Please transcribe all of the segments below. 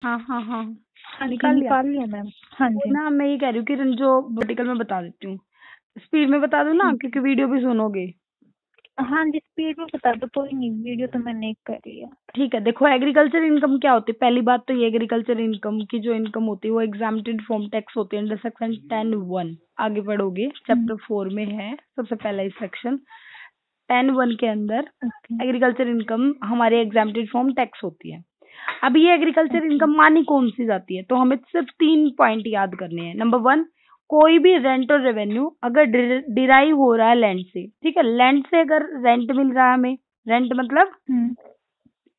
हाँ हाँ हाँ, हाँ जी, निकाल लिया। निकाल लिया मैम। हाँ वो जी। ना मैं ये कह रही हूँ कि जो वर्टिकल में बता देती हूँ, स्पीड में बता दूँ ना, ठीक क्योंकि वीडियो भी सुनोगे। है। हाँ जी, स्पीड में बता दो, कोई नहीं, वीडियो तो मैंने कर लिया। ठीक है, देखो एग्रीकल्चर इनकम क्या होती है। पहली बात तो ये, एग्रीकल्चर इनकम की जो इनकम होती है वो एग्जाम्प्टेड फ्रॉम टैक्स होती है अंडर सेक्शन 10(1). आगे पढ़ोगे, चैप्टर 4 में है सबसे पहला इस सेक्शन 10(1) के अंदर ओके। एग्रीकल्चर इनकम हमारे एग्जाम्प्टेड फ्रॉम टैक्स होती है। अब ये एग्रीकल्चर ओके। इनकम मानी कौन सी जाती है, तो हमें सिर्फ 3 पॉइंट याद करने हैं। नंबर 1, कोई भी रेंट और रेवेन्यू अगर डिराइव हो रहा है लैंड से, ठीक है, लैंड से अगर रेंट मिल रहा है हमें, रेंट मतलब हम्म।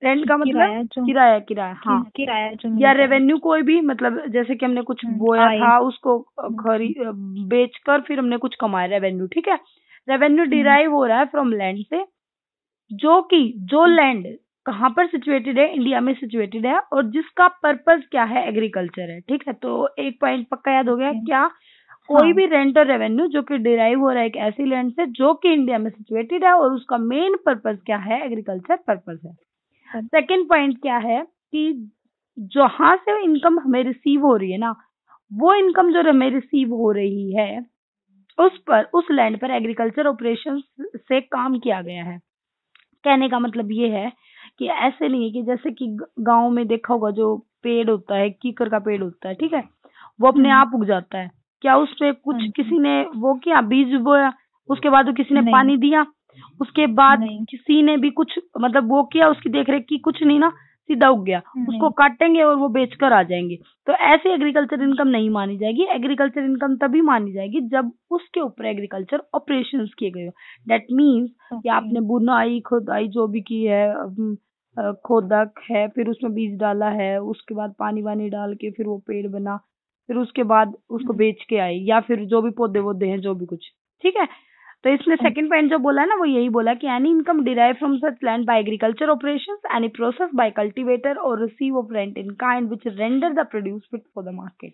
रेंट का मतलब किराया जो किराया, किराया हाँ, किराया जो या मिलता है। रेवेन्यू कोई भी, मतलब जैसे कि हमने कुछ बोया आय। था उसको ओके। बेचकर फिर हमने कुछ कमाया, रेवेन्यू, ठीक है। रेवेन्यू हम्म। डिराइव हो रहा है फ्रॉम लैंड से, जो कि जो लैंड कहाँ पर सिचुएटेड है, इंडिया में सिचुएटेड है, और जिसका पर्पस क्या है, एग्रीकल्चर है, ठीक है। तो एक पॉइंट पक्का याद हो गया ओके। क्या, कोई हाँ। भी रेंट और रेवेन्यू जो कि डिराइव हो रहा है एक ऐसी लैंड से जो कि इंडिया में सिचुएटेड है और उसका मेन पर्पस क्या है, एग्रीकल्चर पर्पस है। सब। सेकंड पॉइंट क्या है कि जहां से इनकम हमें रिसीव हो रही है ना, वो इनकम जो हमें रिसीव हो रही है उस पर, उस लैंड पर एग्रीकल्चर ऑपरेशन से काम किया गया है। कहने का मतलब ये है कि ऐसे नहीं है कि जैसे कि गांव में देखा होगा जो पेड़ होता है, कीकर का पेड़ होता है, ठीक है, वो अपने आप उग जाता है। क्या उस पे हाँ कुछ जी। किसी ने वो किया, बीज बोया, उसके बाद वो किसी ने नहीं। पानी दिया, उसके बाद नहीं। किसी ने भी कुछ मतलब वो किया, उसकी देखरेख की, कुछ नहीं ना, सीधा उग गया, उसको नहीं। काटेंगे और वो बेचकर आ जाएंगे। तो ऐसे एग्रीकल्चर इनकम नहीं मानी जाएगी। एग्रीकल्चर इनकम तभी मानी जाएगी जब उसके ऊपर एग्रीकल्चर ऑपरेशंस किए गए हो। दैट मीन्स कि ओके। आपने बुनाई खुदाई जो भी की है, खोदक है, फिर उसमें बीज डाला है, उसके बाद पानी वानी डाल के फिर वो पेड़ बना, फिर उसके बाद उसको बेच के आए, या फिर जो भी पौधे वोधे हैं जो भी कुछ, ठीक है। तो इसने सेकंड पॉइंट जो बोला है ना, वो यही बोला कि any income derive from such land by agriculture operations, any process by cultivator or receive of rent in kind which render the produce fit for the market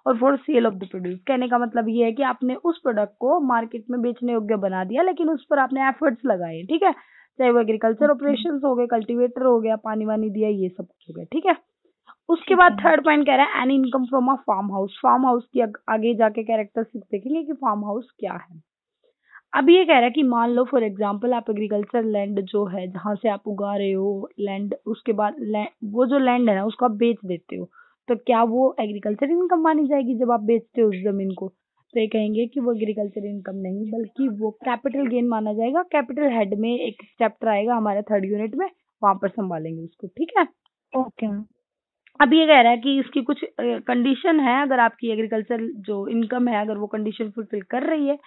or for sale of the produce. कहने का मतलब ये है कि आपने उस product को market में बेचने योग्य बना दिया, लेकिन उस पर आपने एफर्ट्स लगाए, ठीक है, चाहे वो एग्रीकल्चर ओके। ऑपरेशंस हो गए, कल्टीवेटर हो गया, पानी वानी दिया, ये सब कुछ हो गया, ठीक है। उसके ठीक बाद है। थर्ड पॉइंट कह रहा है any income from a farm house. Farm house की आगे जाके कैरेक्टरिस्टिक्स देखेंगे कि फार्म हाउस क्या है। अब ये कह रहा है कि मान लो फॉर एग्जांपल आप एग्रीकल्चर लैंड जो है जहां से आप उगा रहे हो लैंड, उसके बाद वो जो लैंड है ना उसको आप बेच देते हो, तो क्या वो एग्रीकल्चर इनकम मानी जाएगी जब आप बेचते हो उस जमीन को? तो ये कहेंगे कि वो एग्रीकल्चर इनकम नहीं, बल्कि वो कैपिटल गेन माना जाएगा। कैपिटल हेड में एक चैप्टर आएगा हमारे 3rd यूनिट में, वहां पर संभालेंगे उसको, ठीक है। Okay ma'am. अब ये कह रहा है कि इसकी कुछ कंडीशन है, अगर आपकी एग्रीकल्चर जो इनकम है अगर वो कंडीशन फुलफिल कर रही है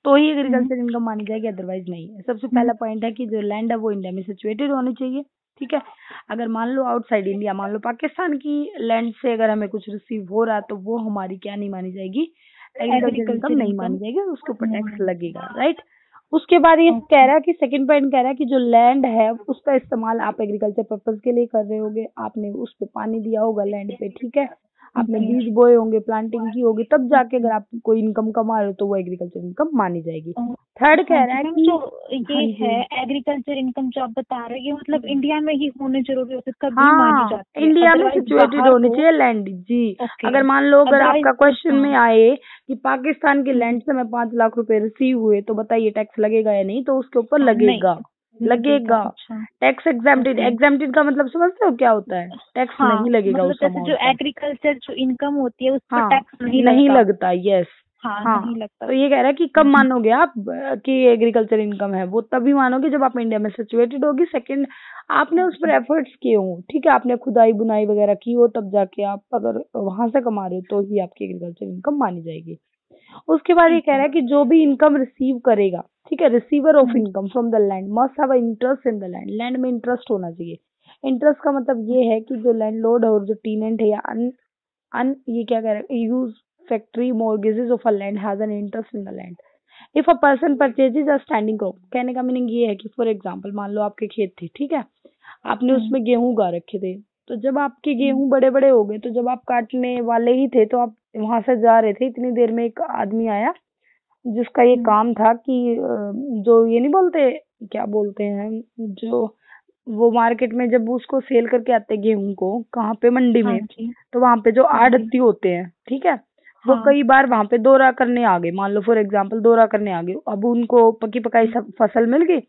तो ही हम्म। एग्रीकल्चर इनकम मानी जाएगी, अदरवाइज नहीं है। सबसे हम्म। पहला पॉइंट है कि जो लैंड है वो इंडिया में सिचुएटेड होनी चाहिए, ठीक है। अगर मान लो आउटसाइड इंडिया, मान लो पाकिस्तान की लैंड से अगर हमें कुछ रिसीव हो रहा है तो वो हमारी क्या नहीं मानी जाएगी, एग्रीकल्चर इनकम एग्रीकल्चर नहीं इनकम मानी जाएगी, उसके ऊपर नहीं टैक्स मानी। लगेगा, राइट। उसके बाद ये कह ओके। रहा है कि सेकंड पॉइंट कह रहा है कि जो लैंड है उसका इस्तेमाल आप एग्रीकल्चर पर्पज के लिए कर रहे होगे, आपने उस पे पानी दिया होगा लैंड पे, ठीक है, आपने ओके। बीज बोए होंगे, प्लांटिंग की होगी, तब जाके अगर आप कोई इनकम कमा रहे हो तो वो एग्रीकल्चर इनकम मानी जाएगी। थर्ड हाँ कह रहा जी है मैम, कि जो ये हाँ है जी, एग्रीकल्चर इनकम जो आप बता रहे हो, ये मतलब इंडिया में ही होने जरूरी होती है तभी मानी हाँ, जाती है, इंडिया में अदरवाइज सिचुएटेड बाहर होनी हो। चाहिए लैंड जी। ओके। अगर मान लो अगर अदरवाइज। आपका क्वेश्चन हाँ। में आए कि पाकिस्तान के हम्म। लैंड से मैं 5 लाख रुपए रिसीव हुए तो बताइए टैक्स लगेगा या नहीं, तो उसके ऊपर हाँ, नहीं लगेगा, लगेगा। लगेगा। अच्छा। Tax exempted, okay. एग्जेम्प्टेड का मतलब समझते हो क्या होता है, टैक्स हाँ, नहीं लगेगा मतलब उस जैसे जो अमाउंट पर। एग्रीकल्चर जो इनकम होती है उस पर हाँ, टैक्स नहीं नहीं लगता। लगता, यस। हाँ, हाँ, नहीं लगता। तो ये कह रहा है कि कब हम्म। मानोगे आप कि एग्रीकल्चर इनकम है, वो तभी मानोगे जब आप इंडिया में सिचुएटेड होगी। सेकंड, आपने उस पर ओके। एफर्ट्स किए हो, ठीक है, आपने खुदाई बुनाई वगैरह की हो, तब जाके आप अगर वहां से कमा रहे हो तो ही आपकी एग्रीकल्चर इनकम मानी जाएगी। उसके बाद ये ठीक कह है। रहा है कि जो भी इनकम रिसीव करेगा, ठीक है, receiver of hmm. Income from the land must have interest in the land. Land में इंटरेस्ट होना चाहिए। इंटरेस्ट का मतलब ये है कि जो लैंडलॉर्ड है और जो टीनेंट है या अन ये क्या कह रहा है, use factory mortgages of a land has an interest in the land if a person purchases a standing crop। कहने का मीनिंग ये है कि फॉर एग्जांपल मान लो आपके खेत थे, ठीक है, आपने हम्म। उसमें गेहूं उगा रखे थे, तो जब आपके हम्म। गेहूं बड़े बड़े हो गए तो जब आप काटने वाले ही थे तो आप वहां से जा रहे थे, इतनी देर में एक आदमी आया जिसका ये हम्म। काम था कि जो ये नहीं बोलते, क्या बोलते हैं, जो वो मार्केट में जब उसको सेल करके आते हैं गेहूं को, कहाँ पे, मंडी हाँ में, जी। तो वहां पे जो हाँ जी। आड़ती होते हैं, ठीक है, वो हाँ। कई बार वहां पे दौरा करने आ गए, मान लो फॉर एग्जाम्पल दौरा करने आ गए, अब उनको पकी पकाई सब फसल मिल गई।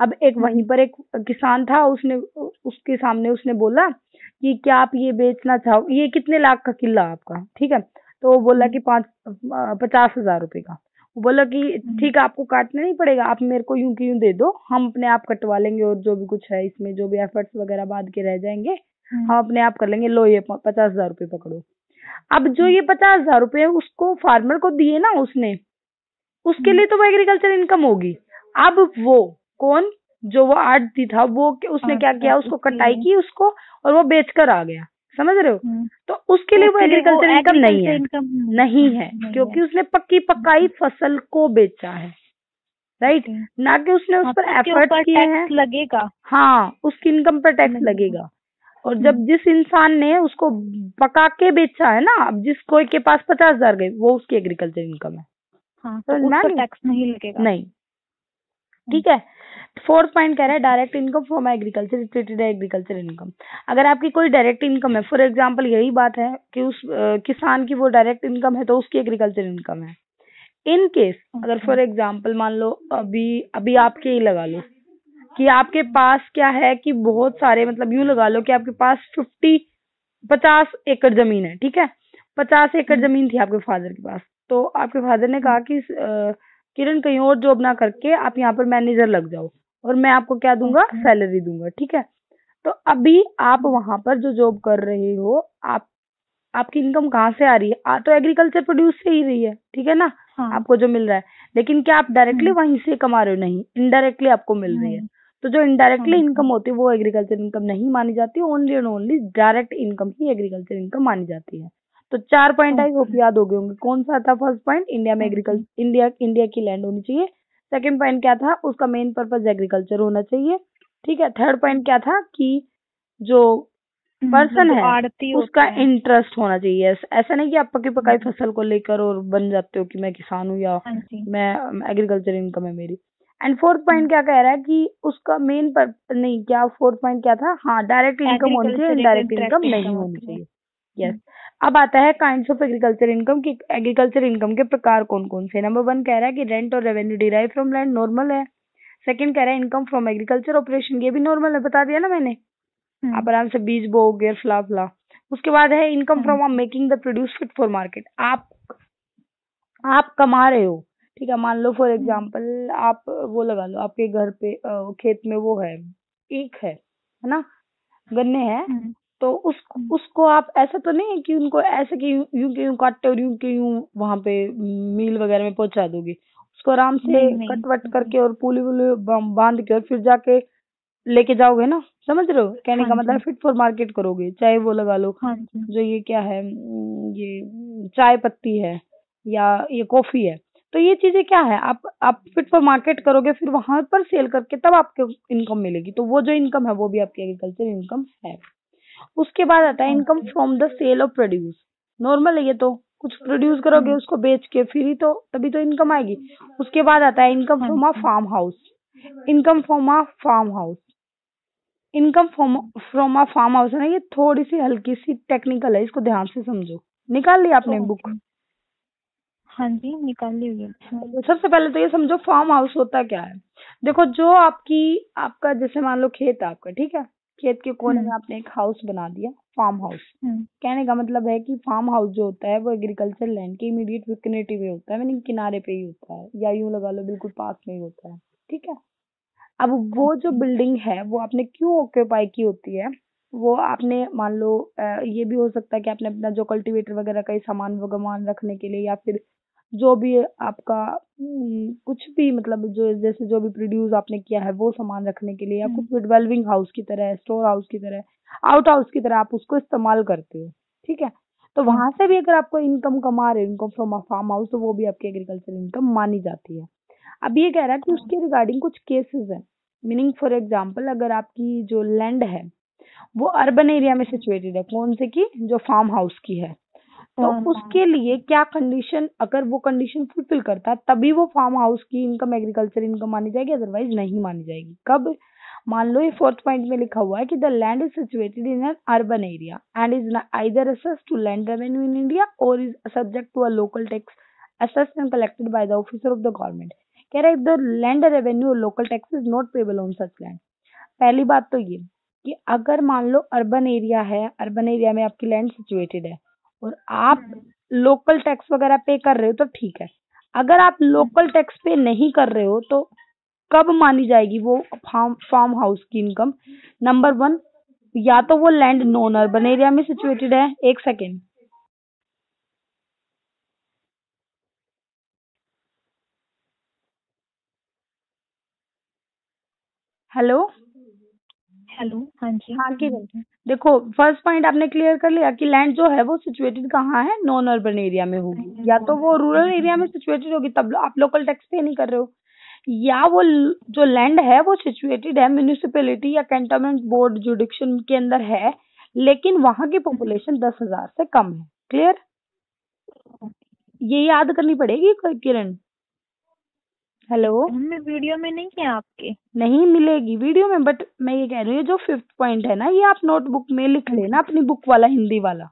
अब एक वहीं पर एक किसान था, उसने उसके सामने उसने बोला कि क्या आप ये बेचना चाहो, ये कितने लाख का किला आपका, ठीक है, तो वो बोला कि 50,000 रुपए का। वो बोला कि ठीक है, आपको काटना नहीं पड़ेगा, आप मेरे को यूं की यूं दे दो, हम अपने आप कटवा लेंगे, और जो भी कुछ है इसमें जो भी एफर्ट्स वगैरह बाद के रह जाएंगे हम अपने आप कर लेंगे, लो ये 50,000 रुपए पकड़ो। अब जो ये 50,000 रुपए उसको फार्मर को दिए ना उसने, उसके लिए तो वो एग्रीकल्चर इनकम होगी। अब वो कौन, जो वो आड़ती था, वो उसने क्या किया, उसको कटाई की उसको, और वो बेच कर आ गया, समझ रहे हो, तो उसके लिए वो एग्रीकल्चर इनकम नहीं है, नहीं है, क्योंकि उसने पक्की पकाई फसल को बेचा है, राइट, ना कि उसने उस पर एफर्ट किए हैं। लगेगा, हाँ, उसकी इनकम पर टैक्स लगेगा। और जब जिस इंसान ने उसको पका के बेचा है ना, अब जिस कोई के पास 50,000 गए, वो उसकी एग्रीकल्चर इनकम है। हाँ, तो उस पर टैक्स नहीं लगेगा, नहीं, ठीक है। फोर्थ पॉइंट कह रहा है direct income from agriculture treated agriculture income. अगर आपकी कोई डायरेक्ट इनकम है, फॉर एग्जांपल यही बात है कि उस किसान की वो डायरेक्ट इनकम है, तो उसकी एग्रीकल्चर इनकम है। इन केस अगर फॉर एग्जांपल मान लो अभी अभी आपके ही लगा लो कि आपके पास क्या है कि बहुत सारे, मतलब यूं लगा लो कि आपके पास 50 एकड़ जमीन है, ठीक है, 50 एकड़ जमीन थी आपके फादर के पास, तो आपके फादर ने कहा कि किरण कहीं और जॉब ना करके आप यहाँ पर मैनेजर लग जाओ, और मैं आपको क्या दूंगा, सैलरी दूंगा, ठीक है। तो अभी आप वहां पर जो जॉब कर रहे हो, आपकी इनकम कहाँ से आ रही है, तो एग्रीकल्चर प्रोड्यूस से ही रही है, ठीक है ना, आपको जो मिल रहा है, लेकिन क्या आप डायरेक्टली वहीं से कमा रहे हो, नहीं, इनडायरेक्टली आपको मिल रही है। तो जो इनडायरेक्टली इनकम होती है वो एग्रीकल्चर इनकम नहीं मानी जाती, only and only direct income he agriculture income मानी जाती है। तो 4 पॉइंट आई होप याद हो गए होंगे। कौन सा था फर्स्ट पॉइंट, इंडिया में एग्रीकल्चर, इंडिया की लैंड होनी चाहिए। सेकंड पॉइंट क्या था, उसका मेन पर्पज एग्रीकल्चर होना चाहिए, ठीक है। थर्ड पॉइंट क्या था कि जो पर्सन है उसका इंटरेस्ट होना चाहिए, ऐसा नहीं कि आप पकी पकाई फसल को लेकर और बन जाते हो कि मैं किसान हूँ या मैं एग्रीकल्चर इनकम है मेरी। एंड फोर्थ पॉइंट क्या कह रहा है कि उसका मेन पर नहीं, क्या फोर्थ पॉइंट क्या था, हाँ, डायरेक्ट इनकम होनी चाहिए, इनडायरेक्ट इनकम नहीं होनी चाहिए। यस, अब आता है काइंड्स ऑफ एग्रीकल्चर इनकम की एग्रीकल्चर इनकम के प्रकार कौन कौन से। नंबर 1 कह रहा है कि रेंट और revenue derive from land, normal है। सेकंड कह रहा है इनकम फ्रॉम एग्रीकल्चर ऑपरेशन, ये भी नॉर्मल है, बता दिया ना मैंने, आप आराम से बीज बोओगे, फला फला। उसके बाद है income from making the produce fit for market, आप कमा रहे हो, ठीक है। मान लो फॉर एग्जांपल आप वो लगा लो, आपके घर पे खेत में वो है, ईख है ना, गन्ने हैं, तो उसको आप ऐसा तो नहीं है कि उनको ऐसे कि यूं के यूं काटते और यूं के यूं वहां पे मील वगैरह में पहुंचा दोगे, उसको आराम से कट वट करके और पुली वुली बांध के और फिर जाके लेके जाओगे ना, समझ रहे हो, कहने का मतलब फिट फॉर मार्केट करोगे। चाहे वो लगा लो जो ये क्या है, ये चाय पत्ती है या ये कॉफी है, तो ये चीजें क्या है, आप फिट फॉर मार्केट करोगे, फिर वहां पर सेल करके तब आपको इनकम मिलेगी, तो वो जो इनकम है वो भी आपकी एग्रीकल्चर इनकम है। उसके बाद आता है income from the sale of produce, normal है ये तो, कुछ प्रोड्यूस करोगे उसको बेच के फिर ही तो, तभी तो इनकम आएगी। उसके बाद आता है income from a farm house, income from a farm house, income from a farm house है ना, ये थोड़ी सी हल्की सी टेक्निकल है, इसको ध्यान से समझो। निकाल लिया आपने बुक? हाँ जी, निकाल ली हुई है। सबसे पहले तो ये समझो फार्म हाउस होता क्या है। देखो, जो आपका जैसे मान लो खेत है आपका, ठीक है, खेत के कोने में आपने एक हाउस बना दिया, फार्म हाउस। कहने का मतलब है कि फार्म हाउस जो होता है वो एग्रीकल्चर लैंड के इमीडिएट विसिनिटी में होता है, मीनिंग किनारे पे ही होता है, या यूं लगा लो बिल्कुल पास में ही होता है, ठीक है। अब वो जो बिल्डिंग है वो आपने क्यों ऑक्यूपाई की होती है, वो आपने मान लो ये भी हो सकता है कि आपने अपना जो कल्टीवेटर वगैरह का सामान वगैरह रखने के लिए, या फिर जो भी आपका कुछ भी, मतलब जो जैसे जो भी प्रोड्यूस आपने किया है वो सामान रखने के लिए, या कुछ डिवेलपिंग हाउस की तरह, स्टोर हाउस की तरह, आउट हाउस की तरह आप उसको इस्तेमाल करते हो, ठीक है। तो वहां से भी अगर आपको इनकम कमा रहे हो, income from a farm house, तो वो भी आपकी एग्रीकल्चर इनकम मानी जाती है। अब ये कह रहा है कि उसके रिगार्डिंग कुछ केसेस हैं, मीनिंग फॉर एग्जाम्पल अगर आपकी जो लैंड है वो अर्बन एरिया में सिचुएटेड है, कौन से की, जो फार्म हाउस की है, तो उसके लिए क्या कंडीशन, अगर वो कंडीशन फुलफिल करता है तभी वो फार्म हाउस की इनकम एग्रीकल्चर इनकम मानी जाएगी, अदरवाइज नहीं मानी जाएगी। कब? मान लो ये फोर्थ पॉइंट में लिखा हुआ है कि the land is situated in an urban area and is either assessed to land revenue in India or is subject to a local tax assessed and collected by the officer of the government। कह रहा है if the land revenue or local tax is not payable on such land। पहली बात तो ये कि अगर मान लो अर्बन एरिया है, अर्बन एरिया में आपकी लैंड सिचुएटेड है और आप लोकल टैक्स वगैरह पे कर रहे हो तो ठीक है। अगर आप लोकल टैक्स पे नहीं कर रहे हो तो कब मानी जाएगी वो फार्म हाउस की इनकम? नंबर 1, या तो वो लैंड नॉन अर्बन एरिया में सिचुएटेड है। एक सेकेंड, हेलो हेलो, हाँ जी। हाँ किरण, देखो फर्स्ट पॉइंट आपने क्लियर कर लिया कि लैंड जो है वो सिचुएटेड कहाँ है, नॉन अर्बन एरिया में होगी, या तो वो रूरल एरिया में सिचुएटेड होगी तब आप लोकल टैक्स पे नहीं कर रहे हो, या वो जो लैंड है वो सिचुएटेड है म्यूनिसिपैलिटी या कैंटोनमेंट बोर्ड जुडिक्शन के अंदर है लेकिन वहां की पॉपुलेशन 10,000 से कम है। क्लियर? ये याद करनी पड़ेगी किरण। हेलो, हमने वीडियो में नहीं किया आपके? नहीं मिलेगी वीडियो में, बट मैं ये कह रही हूँ जो फिफ्थ पॉइंट है ना ये आप नोटबुक में लिख लेना, अपनी बुक वाला, हिंदी वाला,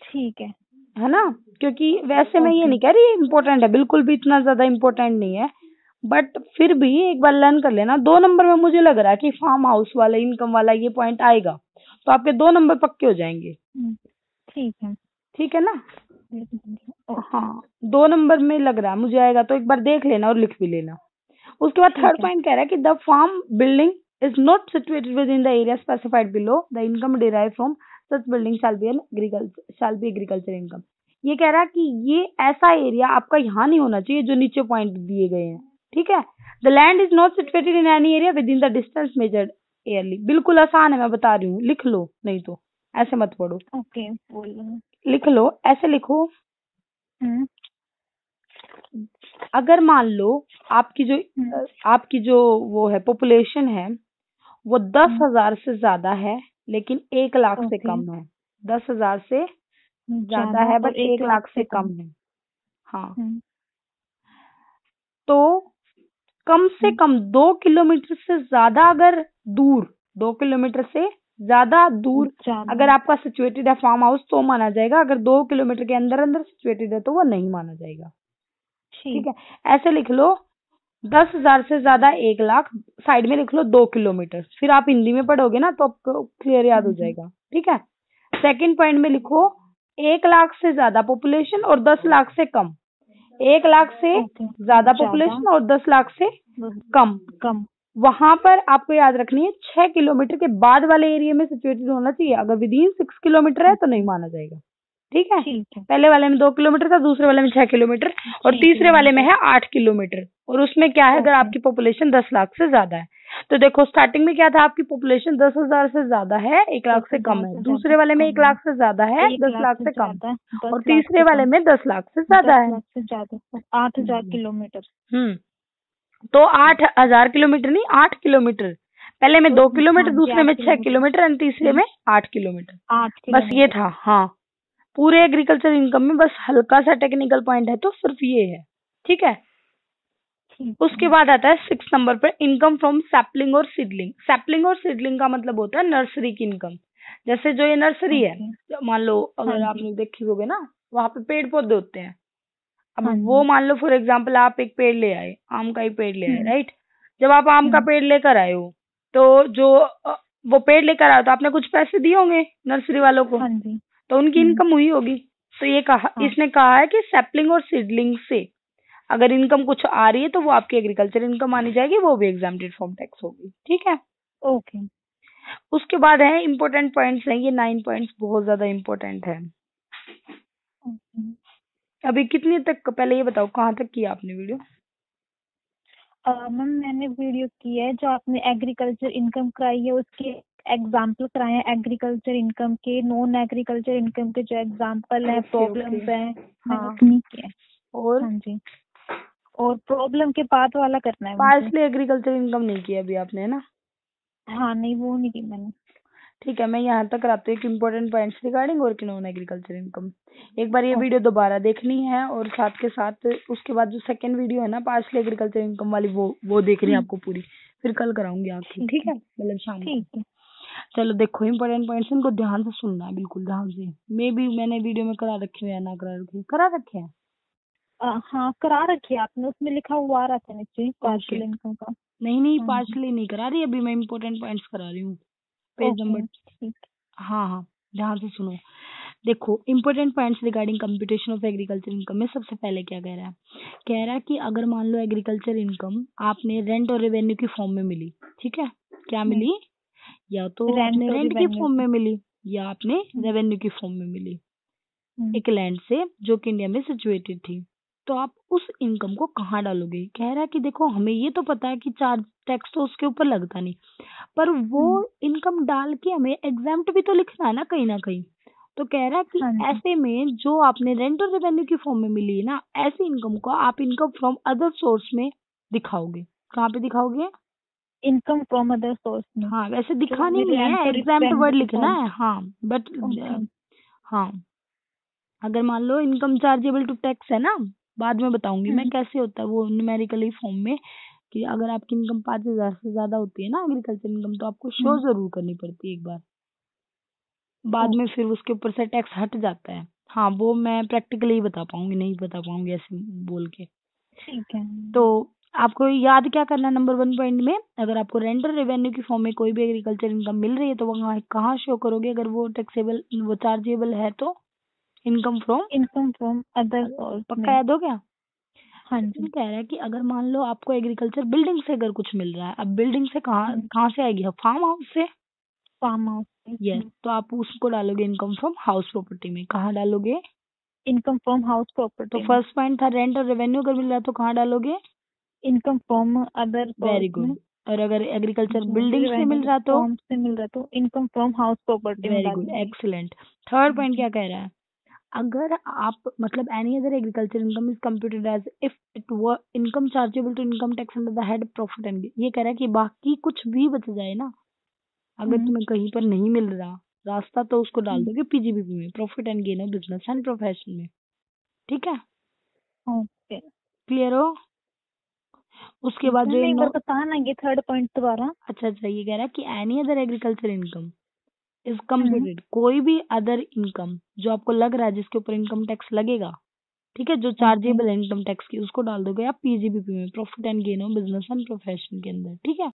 ठीक है ना? क्योंकि वैसे मैं ये नहीं कह रही इम्पोर्टेंट है, बिल्कुल भी इतना ज्यादा इम्पोर्टेंट नहीं है, बट फिर भी एक बार लर्न कर लेना। 2 नंबर में मुझे लग रहा है कि फार्म हाउस वाला, इनकम वाला ये पॉइंट आएगा तो आपके 2 नंबर पक्के हो जाएंगे। ठीक है, ठीक है ना? हाँ 2 नंबर में लग रहा है मुझे आएगा, तो एक बार देख लेना और लिख भी लेना। उसके बाद थर्ड पॉइंट कह रहा है कि the farm building is not situated within the area specified below, the income derive from such building shall be agriculture income. ये कह रहा है कि ये ऐसा एरिया आपका यहाँ नहीं होना चाहिए जो नीचे पॉइंट दिए गए हैं। ठीक है, the land is not situated in any area with in the distance measured early. बिल्कुल आसान है, मैं बता रही हूँ, लिख लो, नहीं तो ऐसे मत पढ़ो। ओके, बोलो। लिख लो, ऐसे लिखो। अगर मान लो आपकी जो वो है पॉपुलेशन है वो 10,000 से ज्यादा है लेकिन 1 लाख से कम है। 10,000 से ज्यादा है बट 1 लाख से कम है। हाँ, तो कम से कम 2 किलोमीटर से ज्यादा अगर दूर, 2 किलोमीटर से ज्यादा दूर अगर आपका सिचुएटेड है फार्म हाउस तो माना जाएगा। अगर 2 किलोमीटर के अंदर अंदर सिचुएटेड है तो वो नहीं माना जाएगा। ठीक है, ऐसे लिख लो, 10,000 से ज्यादा 1 लाख, साइड में लिख लो 2 किलोमीटर, फिर आप हिंदी में पढ़ोगे ना तो आपको क्लियर याद हो जाएगा। ठीक है, सेकंड पॉइंट में लिखो 1 लाख से ज्यादा पॉपुलेशन और 10 लाख से कम। 1 लाख से ज्यादा पॉपुलेशन और 10 लाख से कम। वहां पर आपको याद रखनी है 6 किलोमीटर के बाद वाले एरिया में सिचुएटेड होना चाहिए। अगर विद इन 6 किलोमीटर है तो नहीं माना जाएगा। ठीक है, पहले वाले में 2 किलोमीटर था, दूसरे वाले में 6 किलोमीटर और तीसरे वाले में है 8 किलोमीटर। और उसमें क्या है, अगर आपकी पॉपुलेशन 10 लाख से ज्यादा है तो देखो स्टार्टिंग में क्या था, आपकी पॉपुलेशन 10,000 से ज्यादा है 1 लाख से कम है, दूसरे वाले में 1 लाख से ज्यादा है 10 लाख से कम, और तीसरे वाले में 10 लाख से ज्यादा है 8,000 किलोमीटर। तो 8,000 किलोमीटर नहीं, 8 किलोमीटर। पहले में 2 किलोमीटर, दूसरे में 6 किलोमीटर और तीसरे में 8 किलोमीटर। बस ये था। हाँ, पूरे एग्रीकल्चर इनकम में बस हल्का सा टेक्निकल पॉइंट है तो सिर्फ ये है। ठीक है, उसके बाद आता है 6 नंबर पर इनकम फ्रॉम सैपलिंग और सीडलिंग। सैपलिंग और सीडलिंग का मतलब होता है नर्सरी की इनकम। जैसे जो ये नर्सरी है, मान लो अगर आपने देखी होगी ना, वहां पे पेड़ पौधे होते हैं। अब वो मान लो फॉर एग्जाम्पल आप एक पेड़ ले आए, आम का ही पेड़ ले आए, राइट? जब आप आम का पेड़ लेकर आए हो तो जो वो पेड़ लेकर आए तो आपने कुछ पैसे दिए होंगे नर्सरी वालों को, तो उनकी इनकम हुई होगी। तो ये इसने कहा है कि सैपलिंग और सीडलिंग से अगर इनकम कुछ आ रही है तो वो आपकी एग्रीकल्चर इनकम मानी जाएगी, वो भी एग्जाम्प्टेड फ्रॉम टैक्स होगी। ठीक है, ओके। उसके बाद है इम्पोर्टेंट पॉइंट्स हैं, ये 9 पॉइंट्स बहुत ज्यादा इम्पोर्टेंट है। अभी कितनी तक, पहले ये बताओ कहाँ तक किया आपने वीडियो? मैम मैंने वीडियो की है, जो आपने एग्रीकल्चर इनकम कराई है उसके एग्जाम्पल कराए हैं, एग्रीकल्चर इनकम के, नॉन एग्रीकल्चर इनकम के जो एग्जाम्पल है, प्रॉब्लम्स हैं, मैंने किया है। और हाँ जी, और प्रॉब्लम के बाद वाला करना है। पार्सली एग्रीकल्चर इनकम नहीं किया अभी आपने, है ना? हाँ नहीं, वो नहीं की मैंने। ठीक है, मैं यहाँ तक कराती हूँ कि इम्पोर्टेंट पॉइंट्स रिगार्डिंग और नॉन एग्रीकल्चर इनकम। एक बार ये वीडियो दोबारा देखनी है और साथ के साथ उसके बाद जो सेकंड वीडियो है ना पार्सली एग्रीकल्चर इनकम वाली, वो देखनी है आपको पूरी, फिर कल कराऊंगी आपकी, ठीक ठीक है है, मतलब शाम को। ठीक है। चलो देखो, इंपॉर्टेंट पॉइंट्स इनको ध्यान से सुनना है, बिल्कुल ध्यान से। मैंने वीडियो में करा रखे हैं या ना करा रखे, करा रखे हैं। हाँ करा रखी है आपने, उसमें लिखा हुआ आ रहा था नीचे पार्शियल इनकम का। नहीं हाँ जी पार्शली नहीं करा रही, अभी मैं इंपॉर्टेंट पॉइंट्स करा रही हूँ, पेज ओके नंबर। ठीक। हाँ हाँ, ध्यान से सुनो। देखो, important points regarding computation of agriculture income में सबसे पहले क्या कह रहा है? कह रहा है कि अगर मान लो एग्रीकल्चर इनकम आपने रेंट और रेवेन्यू की फॉर्म में मिली, ठीक है, क्या मिली? या तो आपने रेंट और रेंट की रेवेन्यू। फॉर्म में मिली या आपने रेवेन्यू की फॉर्म में मिली एक लैंड से जो कि इंडिया में सिचुएटेड थी, तो आप उस इनकम को कहाँ डालोगे? कह रहा है कि देखो, हमें ये तो पता है कि चार्ज टैक्स तो उसके ऊपर लगता नहीं, पर वो इनकम डाल के हमें एग्जाम्प्ट भी तो लिखना है ना कहीं ना कहीं। तो कह रहा है कि हाँ जी। ऐसे में जो आपने रेंट और रेवेन्यू की फॉर्म में मिली है ना, ऐसी इनकम को आप इनकम फ्रॉम अदर सोर्स में दिखाओगे। कहाँ पे दिखाओगे? इनकम फ्रॉम अदर सोर्स में। हाँ, वैसे जो दिखानी भी नहीं रेंट है, और एग्जाम्प्ट वर्ड रेवेन्यू की लिखना फॉर्म। है, हाँ, बट ओके हाँ, अगर मान लो इनकम चार्जेबल टू टैक्स है ना, बाद में बताऊंगी मैं कैसे होता है वो न्यूमेरिकली फॉर्म में, कि अगर आपकी इनकम 5,000 से ज्यादा होती है ना एग्रीकल्चर इनकम, तो आपको शो जरूर करनी पड़ती है एक बार, बाद में फिर उसके ऊपर से टैक्स हट जाता है। हाँ, वो मैं प्रैक्टिकली ही बता पाऊंगी, नहीं बता पाऊंगी ऐसे बोल के। ठीक है। तो आपको याद क्या करना है, नंबर 1 पॉइंट में, अगर आपको रेंट और रेवेन्यू की फॉर्म में कोई भी एग्रीकल्चर इनकम मिल रही है तो वो कहाँ शो करोगे? अगर वो टैक्सेबल, वो चार्जेबल है तो इनकम फ्रॉम अदर सोर्स पक्का में। याद हो गया? हाँ सेकंड जी। कह रहा है कि अगर मान लो आपको एग्रीकल्चर बिल्डिंग से अगर कुछ मिल रहा है, अब बिल्डिंग से कहाँ से आएगी? फार्म हाउस से। Farm house. यस, तो आप उसको डालोगे इनकम फ्रॉम हाउस प्रॉपर्टी में। कहाँ डालोगे? इनकम फ्रॉम हाउस तो प्रॉपर्टी में। फर्स्ट पॉइंट था रेंट और रेवेन्यू अगर मिल रहा है तो कहाँ डालोगे? Income from other source very में। गुड। और अगर एग्रीकल्चर जो भी बिल्डिंग से रेवेन्यू मिल रहा तो? फॉर्म से मिल रहा तो इनकम फ्रॉम हाउस प्रॉपर्टी में वेरी गुड, डालेंगे। एक्सीलेंट। थर्ड पॉइंट क्या कह रहा है? अगर आप मतलब any other agriculture income is computed as if it were income chargeable to income tax under the head profit and, ये कह रहा है कि बाकी कुछ भी बच जाए ना, अगर तुम्हें कहीं पर नहीं मिल रहा रास्ता, तो उसको डाल दोगे पीजीबीपी में, profit and gain of business and profession में। ठीक है, ओके। क्लियर हो? उसके बाद जो एक बार बताना ये थर्ड पॉइंट दोबारा। अच्छा, ये कह रहा है कि any other agriculture income is computed, कोई भी अदर इनकम जो आपको लग रहा है जिसके ऊपर इनकम टैक्स लगेगा, ठीक है, जो चार्जेबल है इनकम टैक्स की, उसको डाल दोगे आप पीजीबीपी में, profit and gain of business and profession के अंदर। ठीक है।